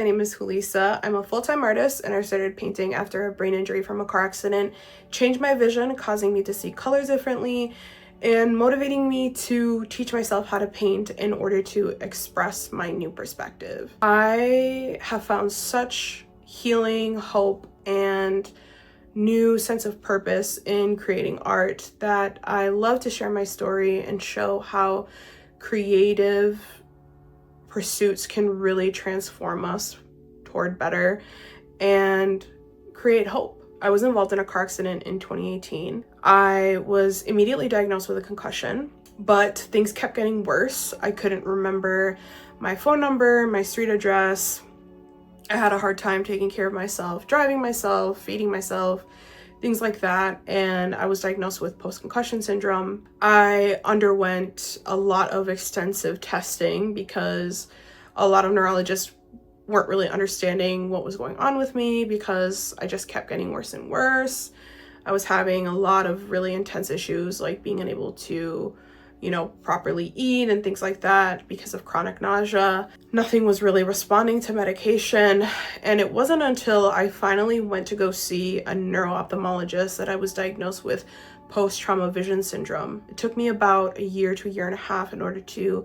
My name is Julissa. I'm a full-time artist and I started painting after a brain injury from a car accident, changed my vision, causing me to see colors differently and motivating me to teach myself how to paint in order to express my new perspective. I have found such healing, hope, and new sense of purpose in creating art that I love to share my story and show how creative pursuits can really transform us toward better and create hope. I was involved in a car accident in 2018. I was immediately diagnosed with a concussion, but things kept getting worse. I couldn't remember my phone number, my street address. I had a hard time taking care of myself, driving myself, feeding myself, things like that. And I was diagnosed with post-concussion syndrome. I underwent a lot of extensive testing because a lot of neurologists weren't really understanding what was going on with me because I just kept getting worse and worse. I was having a lot of really intense issues like being unable to properly eat and things like that because of chronic nausea. Nothing was really responding to medication. And it wasn't until I finally went to go see a neuro-ophthalmologist that I was diagnosed with post-trauma vision syndrome. It took me about a year to a year and a half in order to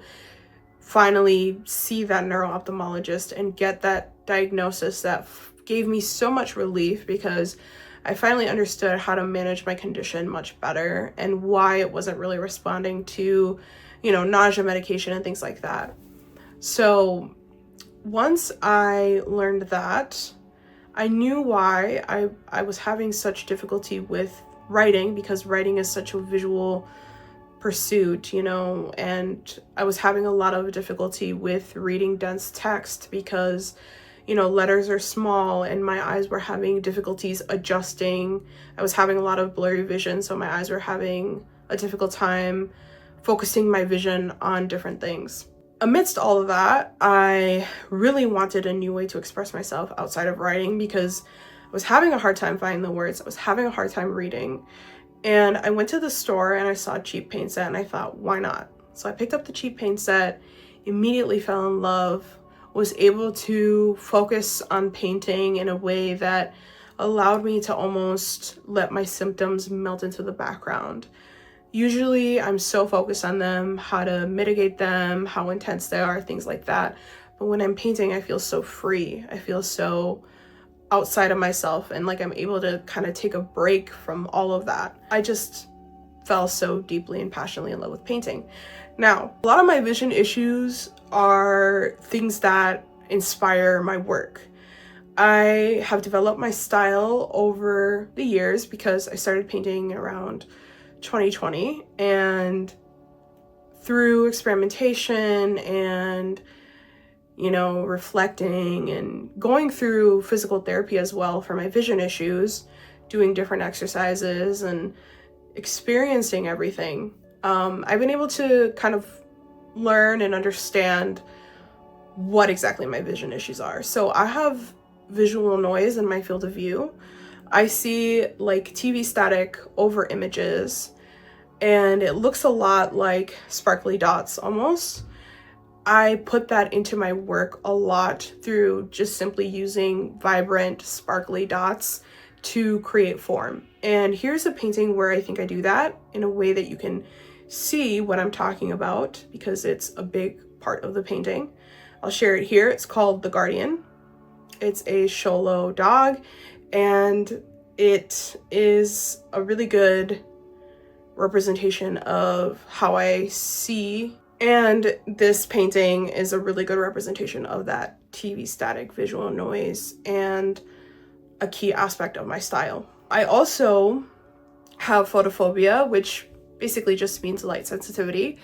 finally see that neuro-ophthalmologist and get that diagnosis that gave me so much relief because I finally understood how to manage my condition much better and why it wasn't really responding to, nausea medication and things like that. So once I learned that, I knew why I was having such difficulty with writing because writing is such a visual pursuit, and I was having a lot of difficulty with reading dense text because letters are small and my eyes were having difficulties adjusting. I was having a lot of blurry vision, so my eyes were having a difficult time focusing my vision on different things. Amidst all of that, I really wanted a new way to express myself outside of writing because I was having a hard time finding the words. I was having a hard time reading. And I went to the store and I saw a cheap paint set and I thought, why not? So I picked up the cheap paint set, immediately fell in love, was able to focus on painting in a way that allowed me to almost let my symptoms melt into the background. Usually I'm so focused on them, how to mitigate them, how intense they are, things like that. But when I'm painting, I feel so free. I feel so outside of myself and like I'm able to kind of take a break from all of that. I just fell so deeply and passionately in love with painting. Now, a lot of my vision issues are things that inspire my work. I have developed my style over the years because I started painting around 2020, and through experimentation and reflecting and going through physical therapy as well for my vision issues, doing different exercises and experiencing everything, I've been able to kind of learn and understand what exactly my vision issues are. So I have visual noise in my field of view. I see like TV static over images and it looks a lot like sparkly dots almost. I put that into my work a lot through just simply using vibrant, sparkly dots to create form. And here's a painting where I think I do that in a way that you can see what I'm talking about because it's a big part of the painting. I'll share it here. It's called The Guardian. It's a Xolo dog, and it is a really good representation of how I see. And this painting is a really good representation of that TV static visual noise and a key aspect of my style. I also have photophobia, which basically just means light sensitivity.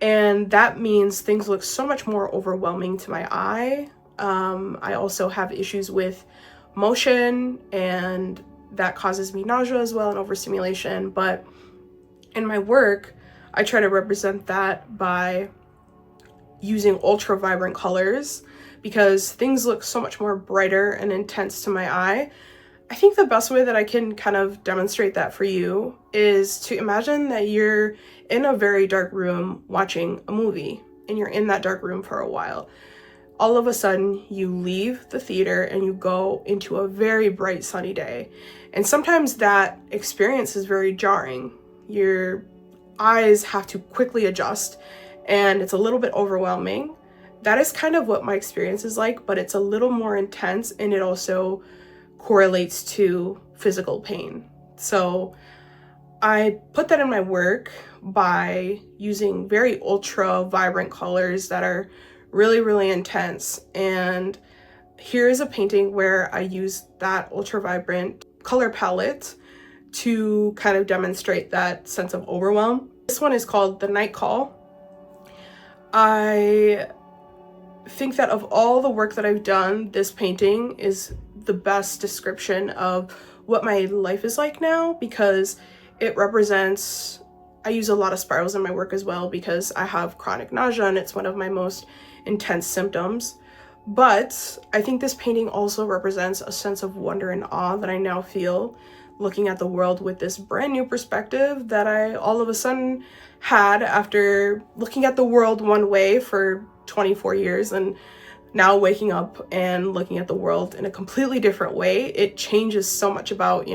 And that means things look so much more overwhelming to my eye. I also have issues with motion, and that causes me nausea as well and overstimulation. But in my work, I try to represent that by using ultra vibrant colors because things look so much more brighter and intense to my eye. I think the best way that I can kind of demonstrate that for you is to imagine that you're in a very dark room watching a movie and you're in that dark room for a while. all of a sudden you leave the theater and you go into a very bright sunny day. And sometimes that experience is very jarring. Your eyes have to quickly adjust and it's a little bit overwhelming. That is kind of what my experience is like, but it's a little more intense and it also correlates to physical pain. So I put that in my work by using very ultra vibrant colors that are really, really intense. And here is a painting where I use that ultra vibrant color palette to kind of demonstrate that sense of overwhelm. This one is called The Night Call. I think that of all the work that I've done, this painting is the best description of what my life is like now, because it represents, I use a lot of spirals in my work as well because I have chronic nausea and it's one of my most intense symptoms. But I think this painting also represents a sense of wonder and awe that I now feel looking at the world with this brand new perspective that I all of a sudden had after looking at the world one way for 24 years and now waking up and looking at the world in a completely different way. It changes so much about,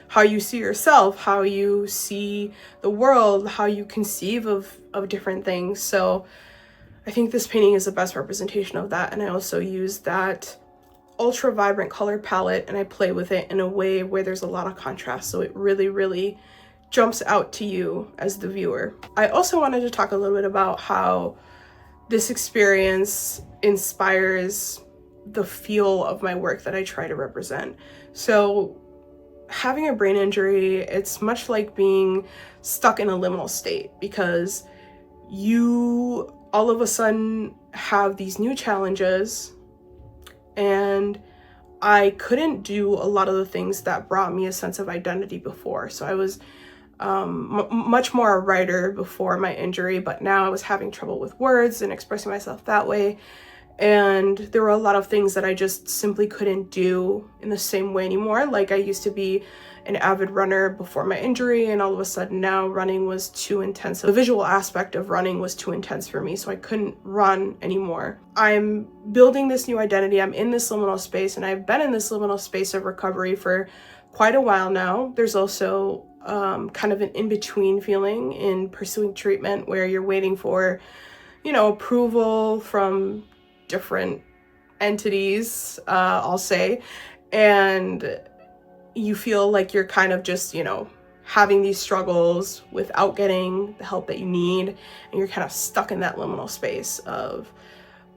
how you see yourself, how you see the world, how you conceive of different things. So I think this painting is the best representation of that. And I also use that ultra vibrant color palette and I play with it in a way where there's a lot of contrast. So it really, really jumps out to you as the viewer. I also wanted to talk a little bit about how this experience inspires the feel of my work that I try to represent. So having a brain injury, it's much like being stuck in a liminal state because you all of a sudden have these new challenges and I couldn't do a lot of the things that brought me a sense of identity before. So I was much more a writer before my injury, but now I was having trouble with words and expressing myself that way. And there were a lot of things that I just simply couldn't do in the same way anymore. Like I used to be an avid runner before my injury, and all of a sudden now running was too intense. The visual aspect of running was too intense for me, so I couldn't run anymore. I'm building this new identity. I'm in this liminal space, and I've been in this liminal space of recovery for quite a while now. There's also kind of an in-between feeling in pursuing treatment where you're waiting for, approval from different entities, I'll say, and you feel like you're kind of just, having these struggles without getting the help that you need, and you're kind of stuck in that liminal space of,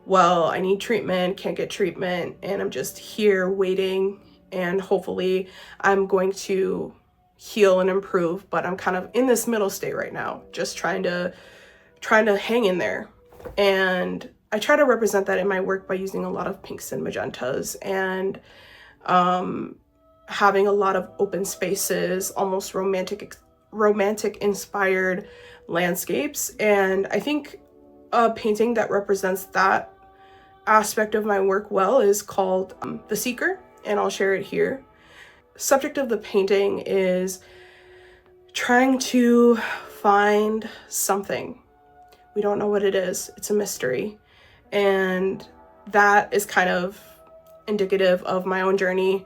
well, I need treatment, can't get treatment, and I'm just here waiting, and hopefully I'm going to heal and improve, but I'm kind of in this middle state right now, just trying to hang in there. And I try to represent that in my work by using a lot of pinks and magentas and having a lot of open spaces, almost romantic inspired landscapes. And I think a painting that represents that aspect of my work well is called The Seeker, and I'll share it here. Subject of the painting is trying to find something. We don't know what it is. It's a mystery. And that is kind of indicative of my own journey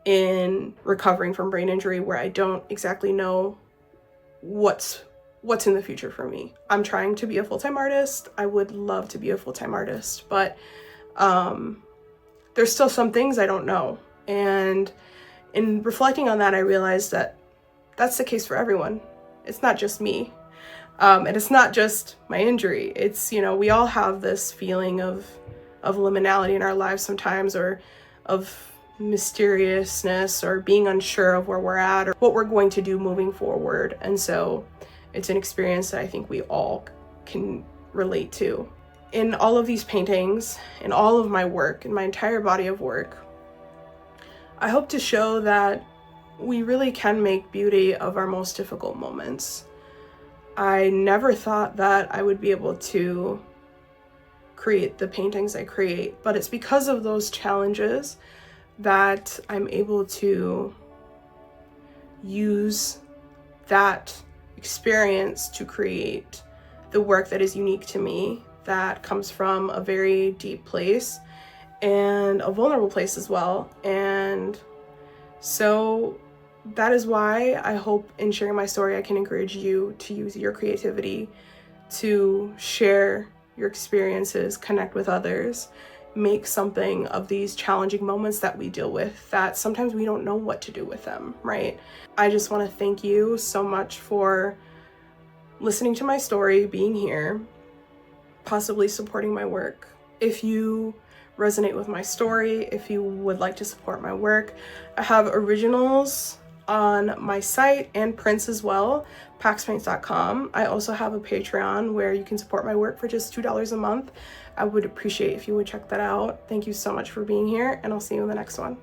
in recovering from brain injury, where I don't exactly know what's in the future for me. I'm trying to be a full-time artist. I would love to be a full-time artist, but there's still some things I don't know. And in reflecting on that, I realized that that's the case for everyone. It's not just me. And it's not just my injury. It's, we all have this feeling of liminality in our lives sometimes, or of mysteriousness, or being unsure of where we're at or what we're going to do moving forward. And so it's an experience that I think we all can relate to. In all of these paintings, in all of my work, in my entire body of work, I hope to show that we really can make beauty of our most difficult moments. I never thought that I would be able to create the paintings I create, but it's because of those challenges that I'm able to use that experience to create the work that is unique to me, that comes from a very deep place and a vulnerable place as well. And so that is why I hope in sharing my story, I can encourage you to use your creativity to share your experiences, connect with others, make something of these challenging moments that we deal with, that sometimes we don't know what to do with them, right? I just want to thank you so much for listening to my story, being here, possibly supporting my work. If you resonate with my story, if you would like to support my work, I have originals on my site and prints as well, paxpaints.com. I also have a Patreon where you can support my work for just $2 a month. I would appreciate if you would check that out. Thank you so much for being here, and I'll see you in the next one.